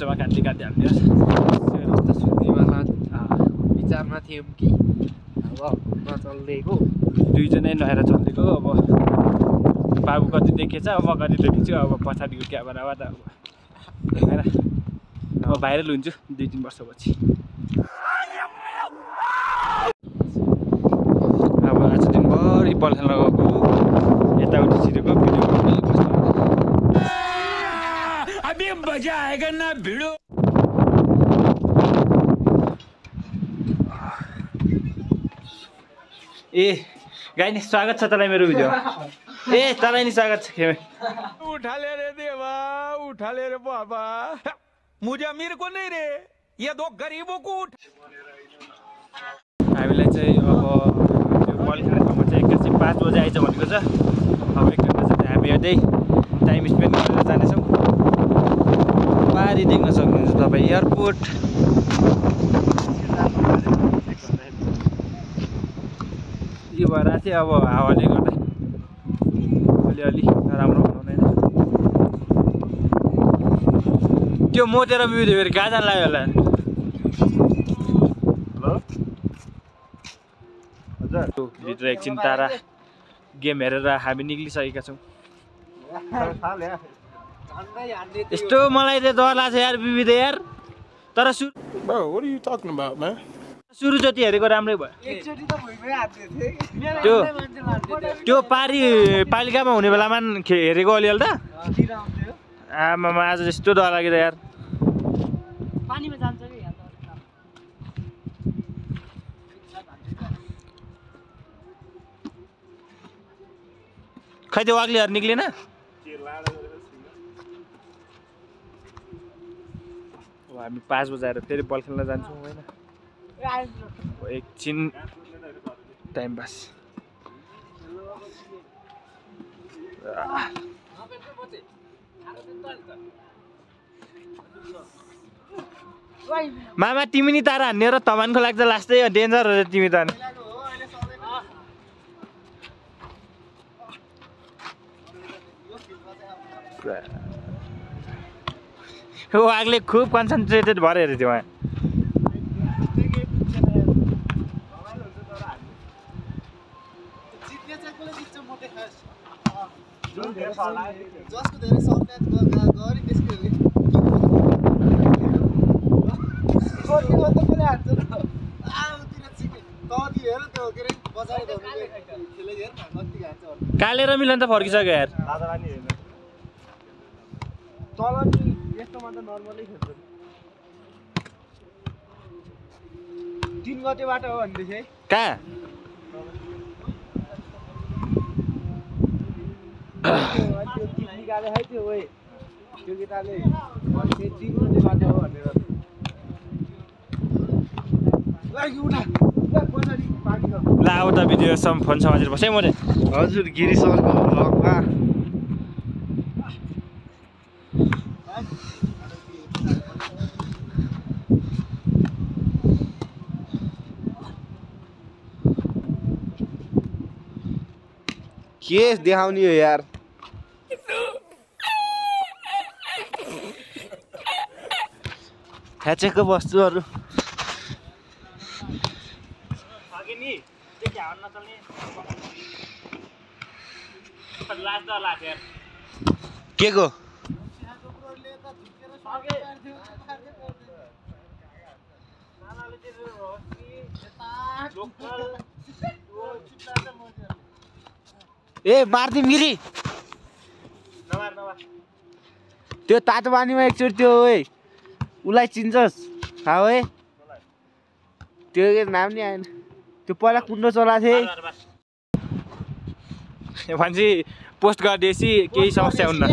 बिचमा काट्दै हाल्ने विचारमा थियौँ कि अब नचल्दिएको दुईजनै नहेर चल्दिएको अब बाबु कति देखेछ म कति देखेछु अब पछाडिको क्यामेरा त अब हैन अब भाइरल हुन्छु 2-3 वर्षपछि अब आज दिनभरि बल खेल्न गएको यताउति छिरेको भिडियो बनाउँदै बस्नु अबे मजा आएगा ना भिडियो ए गाइनी स्वागत छ तलाई मेरो भिडियो ए तलाई नि स्वागत छ खेमे उठा ले रे देवा उठा ले रे बाबा मुझे अमीर को नहीं रे ये दो गरीबों को हामीलाई चाहिँ अब त्यो बल खेल्ने ठाउँमा चाहिँ एकैछिन 5 बजे आइज भनेको छ अब 1 घण्टा चाहिँ हामी हेर्दै टाइम स्पेन्ड गरेर जानेछौँ पारी देख्न सक्नुहुन्छ तपाईँ एयरपोर्ट यो भएर चाहिँ अब हावाले गर्दा अलिअलि नराम्रो हुँदैन त्यो मोटेर भिडियो फेरि कहाँ जान लाग्यो होला हेलो भित्र एकछिन तारा गेम हेरेर हामी निक्लिसकेका छौँ यस्तो मलाई चाहिँ डर लाग्छ यार बिबी यार तर सुरु जति हेरेको राम्रै भयो त्यो पालिकामा हुने बेलामा हेरेको अलिअलि त आमामा आज यस्तो डर लाग्यो यार पानीमा जान्छ कि खै त्यो अग्लीहरू निक्लेन हामी 5 बजे आएर फेरि बल खेल्न जान्छौँ होइन एकछिन टाइम पास मामा तिमी नि तारा हान्ने र तमानको लाग्छ लास्टै डेन्जर हो तिमी त वागले खुब कन्सन्ट्रेटेड भएर हेरेको थियो उहाँ कालेर मिलन त फर्किसक्यो यार यस्तोमा त नर्मलै खेल्छ 3 गतेबाट हो भन्दैछ है कहाँ त्यो निकाले है त्यो ओए त्यो केटाले भन्थे 3 गतेबाट हो भनेर लागि उठा पछाडी पानी छ ल आउ त भिडियो फोन समातेर बस है म हजुर गिरी सरको भ्लगमा के देखाउने हो यार फ्याचेको वस्तुहरू के को ए मार्दिम गिरी त्यो तातो पानीमा एकचोटि त्यो ओए उसलाई चिन्छस् हा ओए त्यो नाम नि आएन त्यो पहिला कुण्डो चलाएको थिएँ मान्छे पोस्ट गरिदिएपछि केही समस्या हुन्न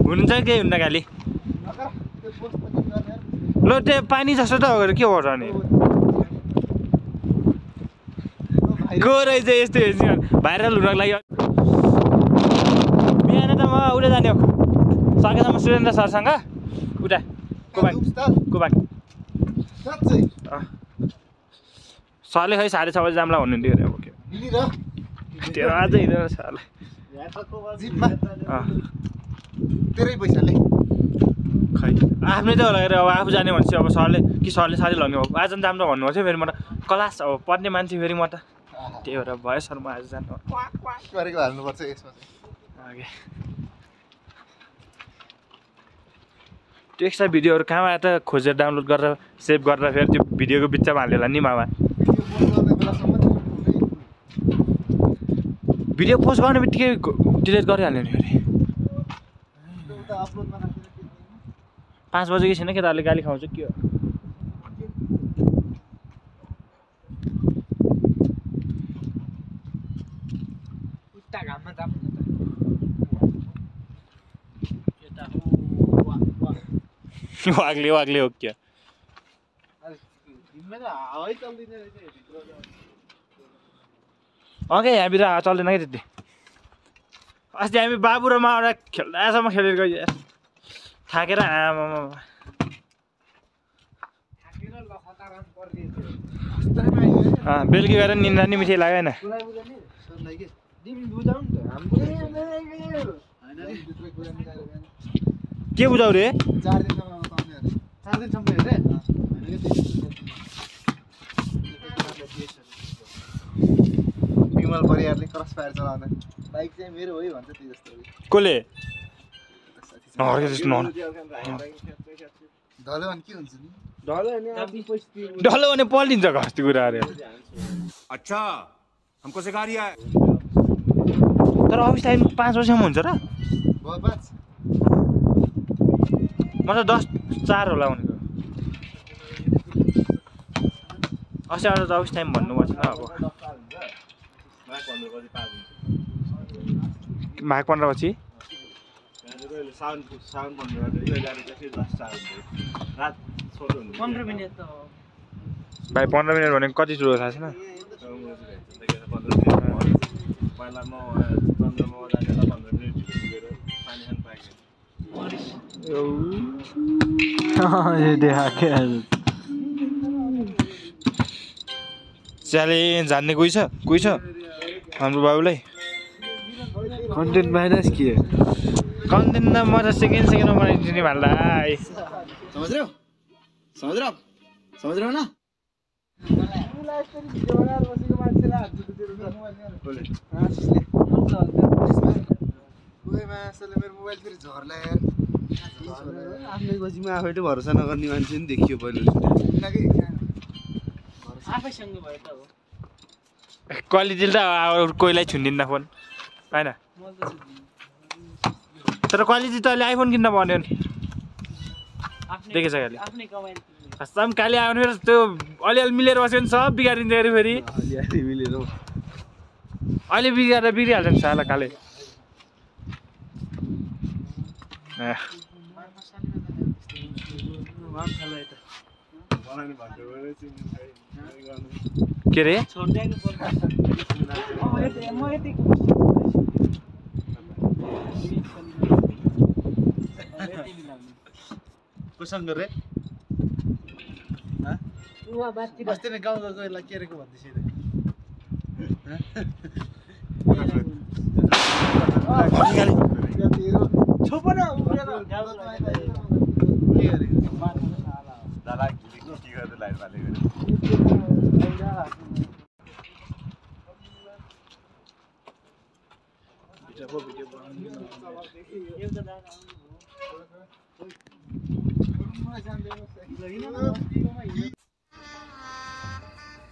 हुन्छ केही हुन्न खालि ल त्यो पानी जस्तो त हो के गर्छ नि गोरै चाहिँ यस्तो भाइरल हुनको लागि बिहान त म उता जाने हो सकेसम्म सुरेन्द्र सरसँग उता कोबाङ सरले खै 6:30 बजी जाम्ला भन्नुहुन्थ्यो अरे अब के त्यो आज हिँडेर सरले तेरै पैसाले खै आफ्नै त होला अब आफू जाने भनेपछि अब सरले साथी लग्ने हो आज जाम त भन्नुभएको थियो फेरि म त क्लास अब पढ्ने मान्छे फेरि म त त्यही भएर भयो सर म आज जानु गरेको हाल्नुपर्छ यसमा चाहिँ त्यो एक्स्ट्रा भिडियोहरू कहाँबाट खोजेर डाउनलोड गरेर सेभ गरेर फेरि त्यो भिडियोको बिचमा हालेला नि मामा भिडियो पोस्ट गर्ने बित्तिकै डिलिट गरिहाल्यो नि फेरि 5 बजे कि छैन केटाहरूले गाली खाउँछ के हो उता घाममा जाम वाग्ले हो क्या यहाँभित्र हावा चल्दैन क्या त्यति अस्ति हामी बाबु र माउरा खेल्दासम्म खेलेर गयो थाकेर आमामा बेलुकी गएर निन्द्रा नि मिठै लाग्यो होइन के बुझाउ रे 4 दिनसम्म हेरे विमल परियारले क्रस फायर चलाउँदा बाइक चाहिँ मेरो हो भन्छ त्यो जस्तो कसले ढल्यो भने के हुन्छ नि ढल्यो भने पल्टिन्छ कस्तो कुराहरू अच्छा हमको सिखा रिया है तर अफिस टाइम 5 बजीसम्म हुन्छ र भयो 5 म त 10:04 होला भनेको अस्ति आएर त अफिस टाइम भन्नुभएको छैन अब माघ 15 पछि साउन 15 मिनेट त भाइ 15 मिनट भनेको कति ठुलो थाहा छैन च्यालेन्ज जान्ने कोही छ हाम्रो बाबुलाई कन्टेन्ट माइनस के कन्टेन्ट त म त सेकेन्डमा बनाइदिन्छु नि भाइ समझ रहे हो ना मेरो मोबाइल फेरि झर्ला यार आफ्नै गोजीमा आफैले भरोसा नगर्ने मान्छे नि देखियो पहिलो आफैसँग भयो त हो क्वालिटी त कोहीलाई छुन्दिन्न फोन होइन तर क्वालिटी त अहिले आइफोन किन्न पर्ने हो नि देखेछ अहिले आफ्नै कमाइ खासमा काली आयो भने त्यो अलिअलि मिलेर बस्यो भने सब बिगारिन्छ अरे फेरि मिलेर अहिले बिग्रिहाल्छ नि साला काले के रे कोसँग रे अस्ति नै गाउँ गएको यसलाई के रहेको भन्दैछ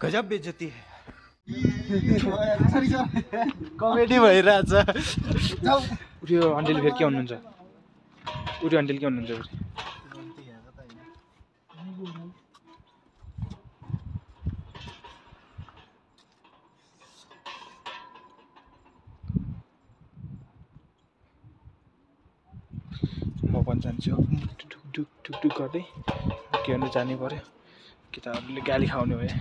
गजब बेइज्जती है कमेडी भइरहेछ उयो अन्टिल फेरि के हुनुहुन्छ उयो अन्टिल के हुनुहुन्छ फेरि म पनि जान्छु ढुक गर्दै के गर्नु जानै पर्यो कि त अरूले गाली खाउने भयो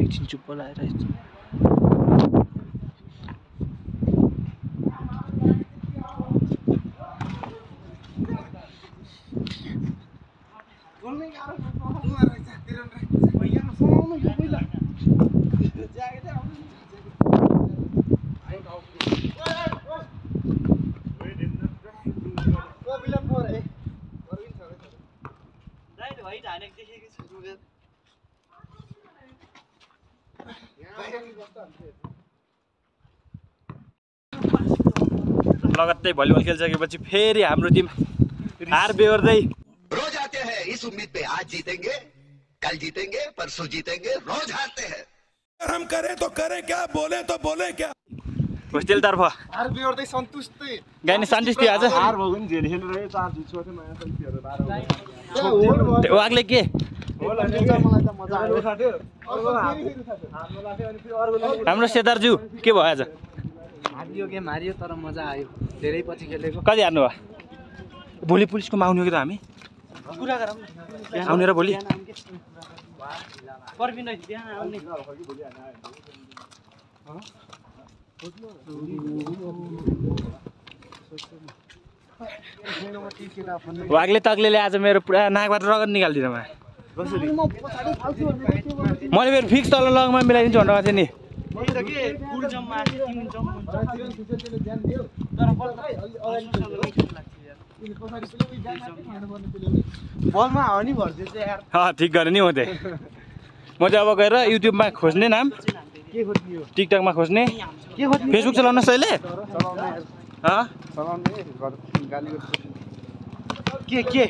एकछिन चुप्प लगाएर Bilang mo eh. लगत्तै भलिबल खेलिसकेपछि फेरि हाम्रो टिम हार बेहोर्दै रोज आते हैं इस उम्मीद पे आज जीतेंगे कल जीतेंगे परसों जीतेंगे रोज हारते हैं हम करें तो करें क्या बोले तो बोले क्या होस्टेलतर्फ हार बिहोर्दै सन्तुष्टि गाइने शान्तिस्ती आज हार भयो भने झेल खेल्नु रह्यो 4 जित छोड्थे नयाँ सन्तिहरु 12 त्यो वागले के होला नि मलाई त मजा आयो साथ्यो अर्को हाम्रो लाग्यो अनि फेरि अर्को हाम्रो सेदारज्यू के भयो आज हारियो गेम हारियो तर मजा आयो धेरै पछि खेलेको कति हार्नु भयो भोलि पुलिसकोमा आउने हो कि त हामी कुरा गरौँ न आउने र भोलि पर्बिन बिहान आउने वागले तग्लेले आज मेरो पुरा नाकबाट रगत निकालिदिनु भयो मैले फेरि फिक्स तल लगमा मिलाइदिन्छु भनेर थिएँ नि बलमा हावा नि भर्छ यार ठिक गर्ने नि हो त्यही म चाहिँ अब गएर युट्युबमा खोज्ने नाम के खोज्ने हो टिकटकमा खोज्ने के खोज्ने फेसबुक चलाउन सहिले चलाउने घर गाली के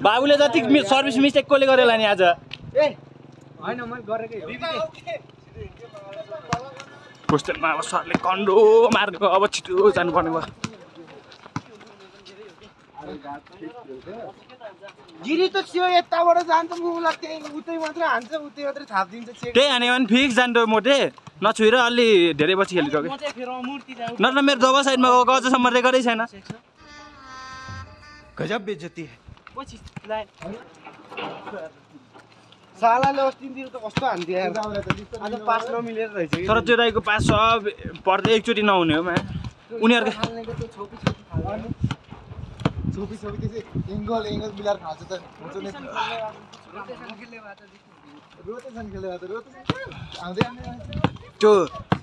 बाबुले जति सर्भिस मिस्टेक कसले गरेर नि आज ए हैन मैले गरेकै होस्टेलमा अब सरले कन्डो मार्को अब छिटो जानुपर्ने भयो गिरी त छियो यताबाट जान्छ मुलाई त्यही उतै मात्र हान्छ उतै मात्र थापिदिन्छ चेक त्यही हाने भने फिक्स जान्छ मोटे नछुएर अलि धेरै पछि खेलिसक्यो म चाहिँ फेरि मूर्ति जाऊ नत्र मेरो दबा साइडमा गएको अझसम्म रेकर्डै छैन गजब बेइज्जती पछि लाइन सालाले अस्तितिर त कस्तो हान्थ्यो यार आज पास नमिलेर रहेछ कि तर त्यो दाइको पास सब पर्दै एकचोटि नहुने हो मा उनीहरुको छोपी त्यसै एंगल मिलाएर खान्छ त हुन्छ नि रोटेसन खेले भए त आउँदै त्यो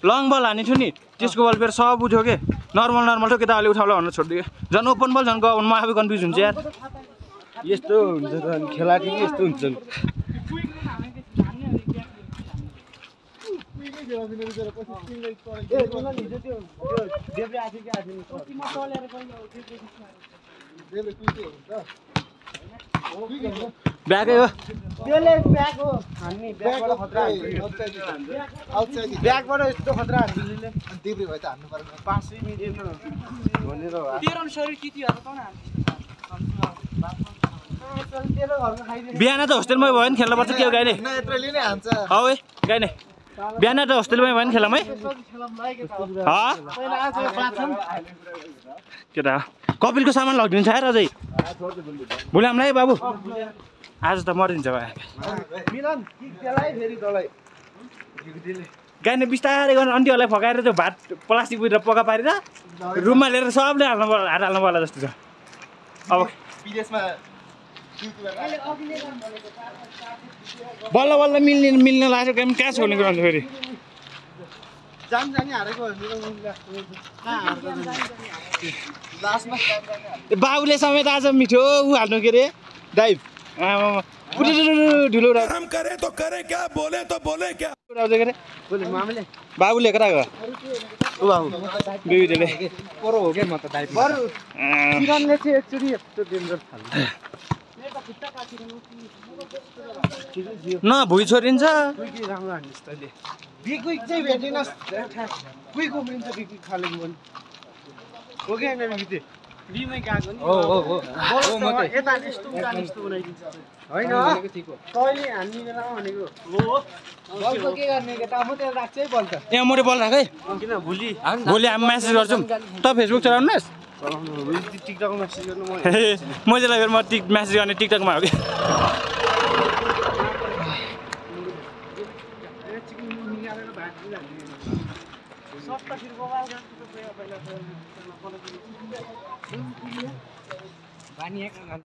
लङ बल हाने थियो नि त्यसको बल फेरि सब उठ्यो के नर्मल थियो केटाले उठाउला भनेर छोडिदियो झन् ओपन बल झन् गयो भने म आफै कन्फ्युज हुन्छ यार यस्तो हुन्छ त खेलाडी यस्तो हुन्छ ब्याकै हो त्यसले ब्याक हो हान्ने ब्याकबाट खतरा आउटसाइड ब्याकबाट यस्तो खतरा हान्दिले अनि देब्रे भए त हान्नु पर्दैन पासै मिलेन भनेर हो तेरो शरीर कितिहरु त न तेरो घरमा खाइदिनु बिहान त होस्टेलमै भयो भने खेल्न पर्छ के हो गाइने न यत्रले नै हान्छ हौ है गाइने बिहान त होस्टेलमै भयो भने खेलम है केटा कपिलको सामान लगिदिन्छ यार अझै भोलि हामीलाई है बाबु आज त मरिदिन्छ भाइ मिलन किक त्यसलाई फेरि तलाई गाइने बिस्तारै गर्न अन्टीहरूलाई फकाएर त्यो भात प्लास्टिक बुझेर पका पारेर रुममा लिएर सबले हात हाल्नु पर्ला जस्तो छ अब विदेशमा बल्ल बल्ल मिल्न लाग्छ गेम कहाँ छोड्ने कुरा हुन्छ फेरि जानी हारेको लास्टमा बाबुले समेत आज मिठो ऊ हाल्नु के अरे डाइभ ढुलो हम करें तो करें क्या बोले तो बोले क्या बोले मामले बाबुले कता गयो उ बाबु बेबीले परो हो के म त डाइभ बरु किरणले चाहिँ एक्चुअली यस्तो डेन्जर थाल्छ न भुइँ छोडिन्छ कुइक राम्रो हान्दिस् तैँले बिक्विक चाहिँ भेटिनस् कुइक उम्रिन्छ बिक्विक खालेको पनि हो कि होइन बिते बिमै गएको नि हो यता यस्तो बनाइदिन्छ होइन तैँले हान्ने बेला भनेको बलको के गर्ने केटा म त्यहाँ राख्छु है बल त ए मोटे बल राख है किन भोलि भोलि हामी म्यासेज गर्छौँ त फेसबुक चलाउनुहोस् टिकटकमा मेसेज गर्नु म म त्यसलाई फेरि म म्यासेज गर्ने टिकटकमा हो कि बानी